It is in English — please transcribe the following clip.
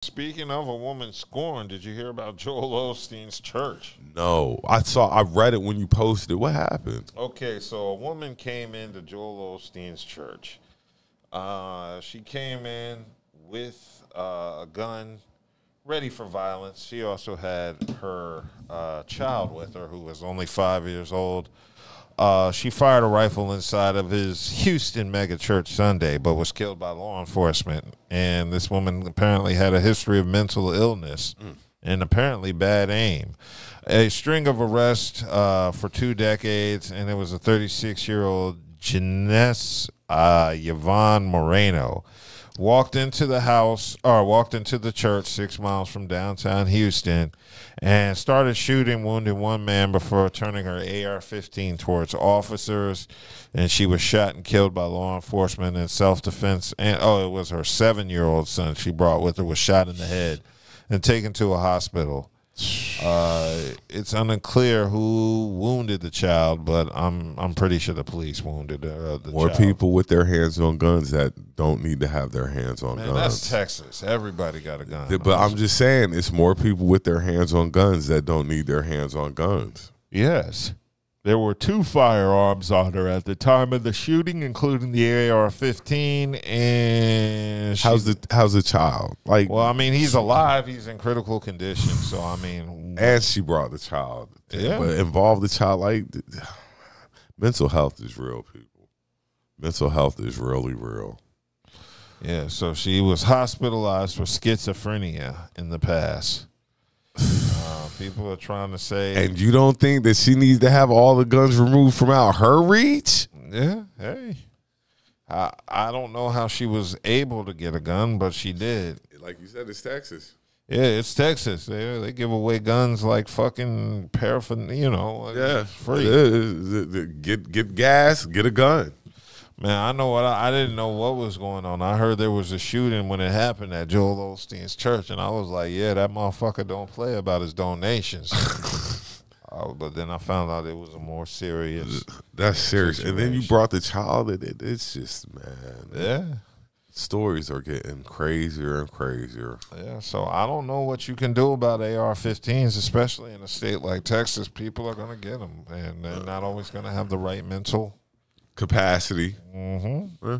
Speaking of a woman scorned, did you hear about Joel Osteen's church? No, I read it when you posted. What happened? Okay, so a woman came into Joel Osteen's church. She came in with a gun, ready for violence. She also had her child with her, who was only 5 years old. She fired a rifle inside of his Houston mega church Sunday, but was killed by law enforcement. And this woman apparently had a history of mental illness and apparently bad aim. A string of arrests for 2 decades, and it was a 36-year-old Janice Yvonne Moreno. Walked into the church 6 miles from downtown Houston and started shooting, wounding one man before turning her AR-15 towards officers. And she was shot and killed by law enforcement in self-defense. And it was her 7-year-old son she brought with her, was shot in the head and taken to a hospital. It's unclear who wounded the child, but I'm pretty sure the police wounded the More child. people with their hands on guns that don't need to have their hands on guns. That's Texas. Everybody got a gun. But I'm just saying, it's more people with their hands on guns that don't need their hands on guns. Yes. There were 2 firearms on her at the time of the shooting, including the AR-15. And How's the child? Like, well, I mean, he's alive. He's in critical condition. So, I mean, and she brought the child. Yeah. But involved the child. Like, mental health is real, people. Mental health is really real. Yeah, so she was hospitalized for schizophrenia in the past. People are trying to say... And you don't think that she needs to have all the guns removed from out her reach? Yeah, hey. I don't know how she was able to get a gun, but she did. Like you said, it's Texas. Yeah, it's Texas. They give away guns like fucking paraphernalia, Yeah, free. Get gas, get a gun. Man, I know what I didn't know what was going on. I heard there was a shooting when it happened at Joel Osteen's church, and I was like, yeah, that motherfucker don't play about his donations. But then I found out it was a more serious. That's serious. situation. And then you brought the child. It's just, man. Yeah. Stories are getting crazier and crazier. Yeah, so I don't know what you can do about AR-15s, especially in a state like Texas. People are going to get them, and they're not always going to have the right mental capacity. Mm-hmm. Yeah.